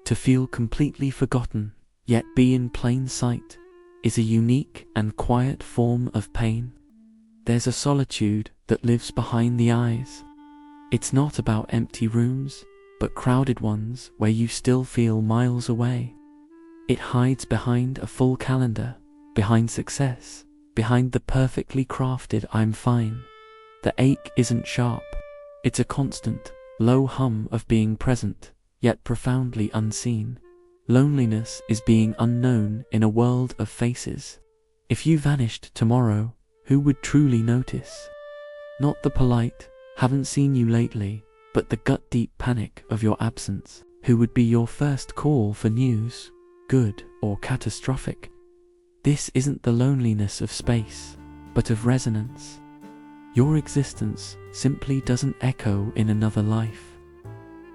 To feel completely forgotten, yet be in plain sight, is a unique and quiet form of pain. There's a solitude that lives behind the eyes. It's not about empty rooms, but crowded ones where you still feel miles away. It hides behind a full calendar, behind success, behind the perfectly crafted "I'm fine." The ache isn't sharp. It's a constant, low hum of being present, yet profoundly unseen. Loneliness is being unknown in a world of faces. If you vanished tomorrow, who would truly notice? Not the polite, "haven't seen you lately," but the gut-deep panic of your absence. Who would be your first call for news, good or catastrophic? This isn't the loneliness of space, but of resonance. Your existence simply doesn't echo in another life.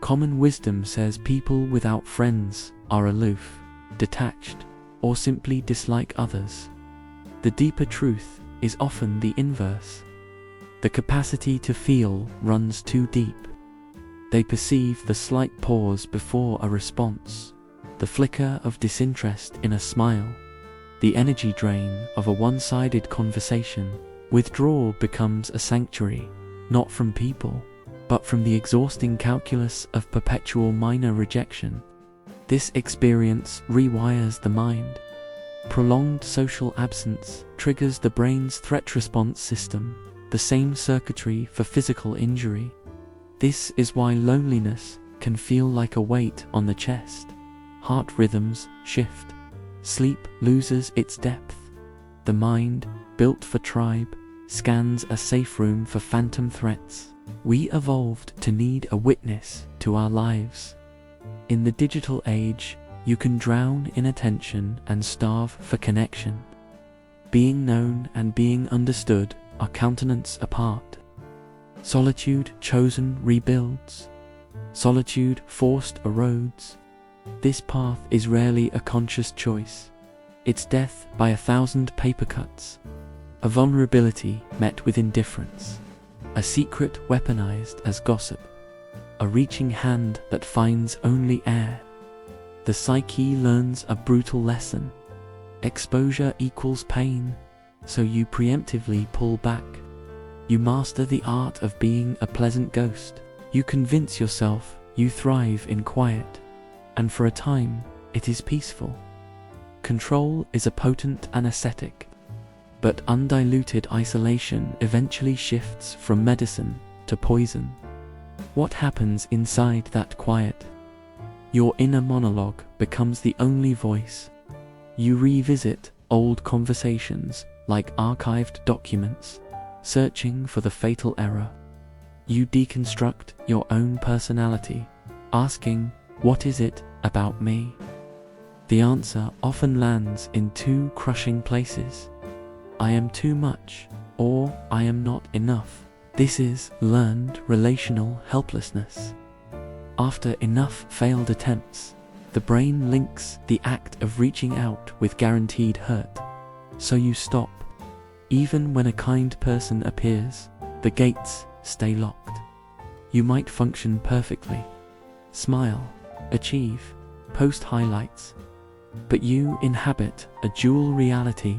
Common wisdom says people without friends are aloof, detached, or simply dislike others. The deeper truth is often the inverse. The capacity to feel runs too deep. They perceive the slight pause before a response, the flicker of disinterest in a smile, the energy drain of a one-sided conversation. Withdrawal becomes a sanctuary, not from people, but from the exhausting calculus of perpetual minor rejection. This experience rewires the mind. Prolonged social absence triggers the brain's threat response system, the same circuitry for physical injury. This is why loneliness can feel like a weight on the chest. Heart rhythms shift. Sleep loses its depth. The mind, built for tribe, scans a safe room for phantom threats. We evolved to need a witness to our lives. In the digital age, you can drown in attention and starve for connection. Being known and being understood are countenance apart. Solitude chosen rebuilds. Solitude forced erodes. This path is rarely a conscious choice. It's death by 1,000 paper cuts. A vulnerability met with indifference. A secret weaponized as gossip. A reaching hand that finds only air. The psyche learns a brutal lesson. Exposure equals pain, so you preemptively pull back. You master the art of being a pleasant ghost. You convince yourself you thrive in quiet, and for a time, it is peaceful. Control is a potent anesthetic, but undiluted isolation eventually shifts from medicine to poison. What happens inside that quiet? Your inner monologue becomes the only voice. You revisit old conversations like archived documents, searching for the fatal error. You deconstruct your own personality, asking, "What is it about me?" The answer often lands in two crushing places. I am too much, or I am not enough. This is learned relational helplessness. After enough failed attempts, the brain links the act of reaching out with guaranteed hurt. So you stop. Even when a kind person appears, the gates stay locked. You might function perfectly, smile, achieve, post highlights, but you inhabit a dual reality,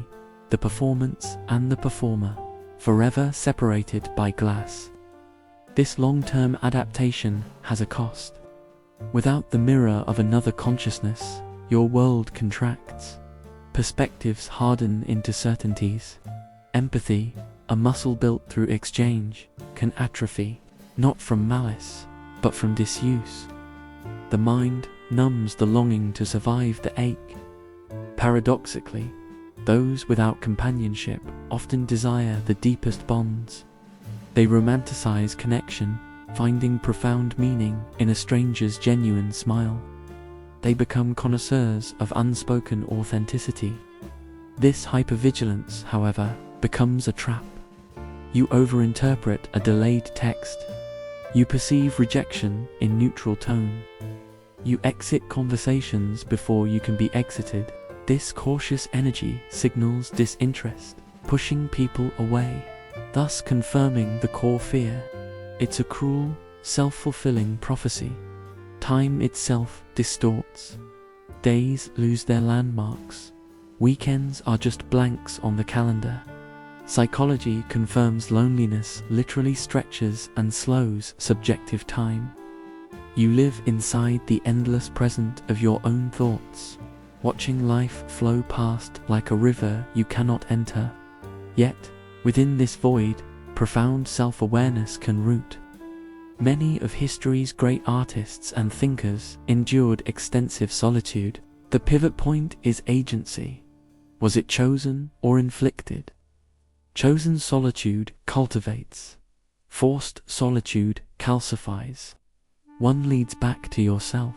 the performance and the performer, forever separated by glass. This long-term adaptation has a cost. Without the mirror of another consciousness, your world contracts. Perspectives harden into certainties. Empathy, a muscle built through exchange, can atrophy, not from malice, but from disuse. The mind numbs the longing to survive the ache. Paradoxically, those without companionship often desire the deepest bonds. They romanticize connection, finding profound meaning in a stranger's genuine smile. They become connoisseurs of unspoken authenticity. This hypervigilance, however, becomes a trap. You overinterpret a delayed text. You perceive rejection in neutral tone. You exit conversations before you can be exited. This cautious energy signals disinterest, pushing people away, thus confirming the core fear. It's a cruel, self-fulfilling prophecy. Time itself distorts. Days lose their landmarks. Weekends are just blanks on the calendar. Psychology confirms loneliness literally stretches and slows subjective time. You live inside the endless present of your own thoughts, watching life flow past like a river you cannot enter. Yet, within this void, profound self-awareness can root. Many of history's great artists and thinkers endured extensive solitude. The pivot point is agency. Was it chosen or inflicted? Chosen solitude cultivates. Forced solitude calcifies. One leads back to yourself.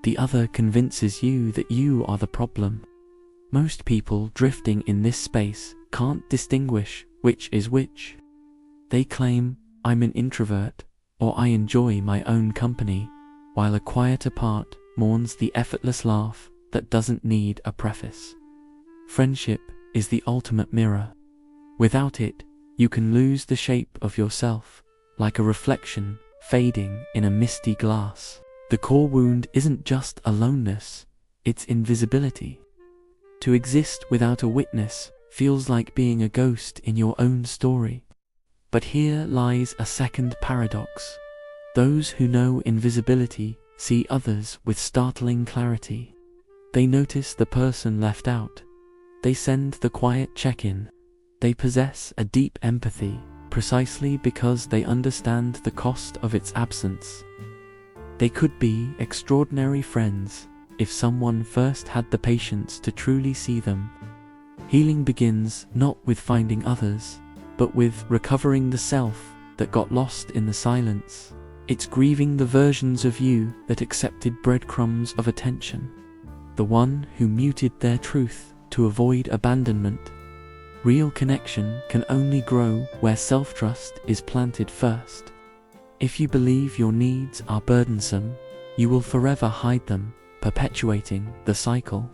The other convinces you that you are the problem. Most people drifting in this space can't distinguish which is which. They claim, I'm an introvert, or I enjoy my own company, while a quieter part mourns the effortless laugh that doesn't need a preface. Friendship is the ultimate mirror. Without it, you can lose the shape of yourself, like a reflection fading in a misty glass. The core wound isn't just aloneness, it's invisibility. To exist without a witness feels like being a ghost in your own story. But here lies a second paradox. Those who know invisibility see others with startling clarity. They notice the person left out. They send the quiet check-in. They possess a deep empathy, precisely because they understand the cost of its absence. They could be extraordinary friends if someone first had the patience to truly see them. Healing begins not with finding others, but with recovering the self that got lost in the silence. It's grieving the versions of you that accepted breadcrumbs of attention, the one who muted their truth to avoid abandonment. Real connection can only grow where self-trust is planted first. If you believe your needs are burdensome, you will forever hide them, perpetuating the cycle.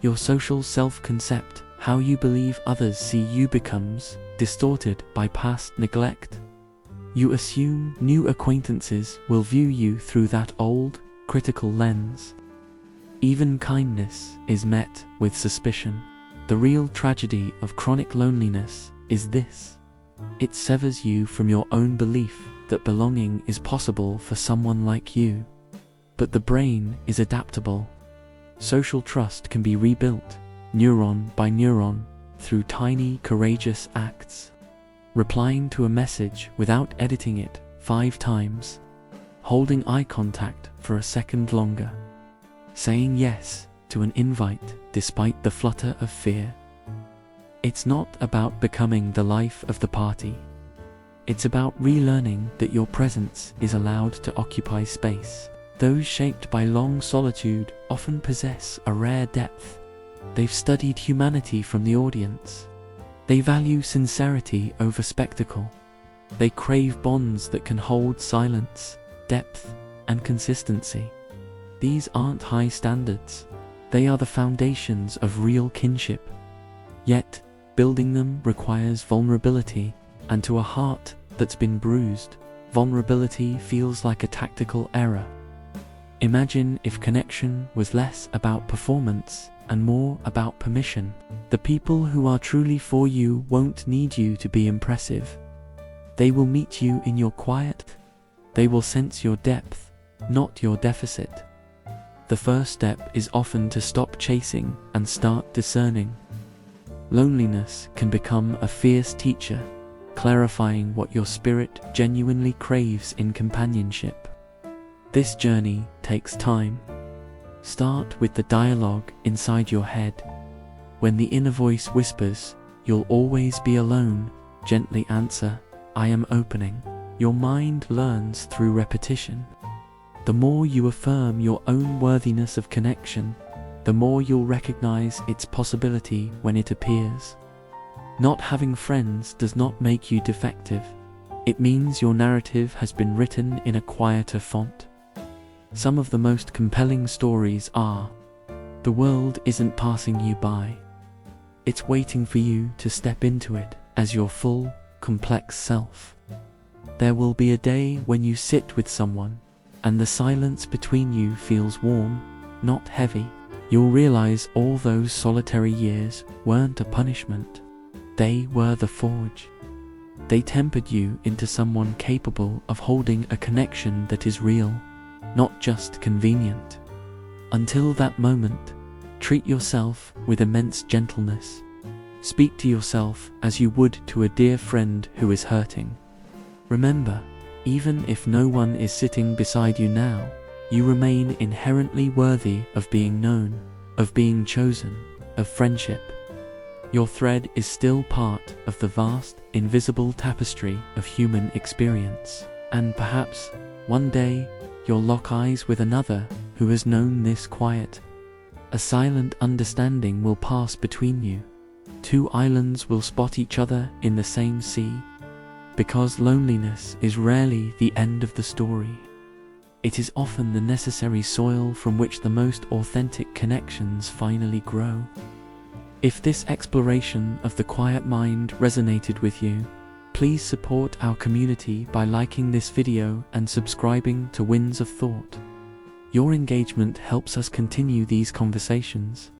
Your social self-concept, how you believe others see you, becomes distorted by past neglect. You assume new acquaintances will view you through that old, critical lens. Even kindness is met with suspicion. The real tragedy of chronic loneliness is this. It severs you from your own belief that belonging is possible for someone like you. But the brain is adaptable. Social trust can be rebuilt, neuron by neuron, through tiny, courageous acts. Replying to a message without editing it 5 times. Holding eye contact for a second longer. Saying yes to an invite despite the flutter of fear. It's not about becoming the life of the party. It's about relearning that your presence is allowed to occupy space. Those shaped by long solitude often possess a rare depth. They've studied humanity from the audience. They value sincerity over spectacle. They crave bonds that can hold silence, depth, and consistency. These aren't high standards. They are the foundations of real kinship. Yet, building them requires vulnerability, and to a heart that's been bruised, vulnerability feels like a tactical error. Imagine if connection was less about performance and more about permission. The people who are truly for you won't need you to be impressive. They will meet you in your quiet. They will sense your depth, not your deficit. The first step is often to stop chasing and start discerning. Loneliness can become a fierce teacher, clarifying what your spirit genuinely craves in companionship. This journey takes time. Start with the dialogue inside your head. When the inner voice whispers, "You'll always be alone," gently answer, "I am opening." Your mind learns through repetition. The more you affirm your own worthiness of connection, the more you'll recognize its possibility when it appears. Not having friends does not make you defective. It means your narrative has been written in a quieter font. Some of the most compelling stories are, the world isn't passing you by. It's waiting for you to step into it as your full, complex self. There will be a day when you sit with someone, and the silence between you feels warm, not heavy, you'll realize all those solitary years weren't a punishment. They were the forge. They tempered you into someone capable of holding a connection that is real, not just convenient. Until that moment, treat yourself with immense gentleness. Speak to yourself as you would to a dear friend who is hurting. Remember, even if no one is sitting beside you now, you remain inherently worthy of being known, of being chosen, of friendship. Your thread is still part of the vast, invisible tapestry of human experience, and perhaps, one day, you'll lock eyes with another who has known this quiet. A silent understanding will pass between you. Two islands will spot each other in the same sea, because loneliness is rarely the end of the story. It is often the necessary soil from which the most authentic connections finally grow. If this exploration of the quiet mind resonated with you, please support our community by liking this video and subscribing to Winds of Thought. Your engagement helps us continue these conversations.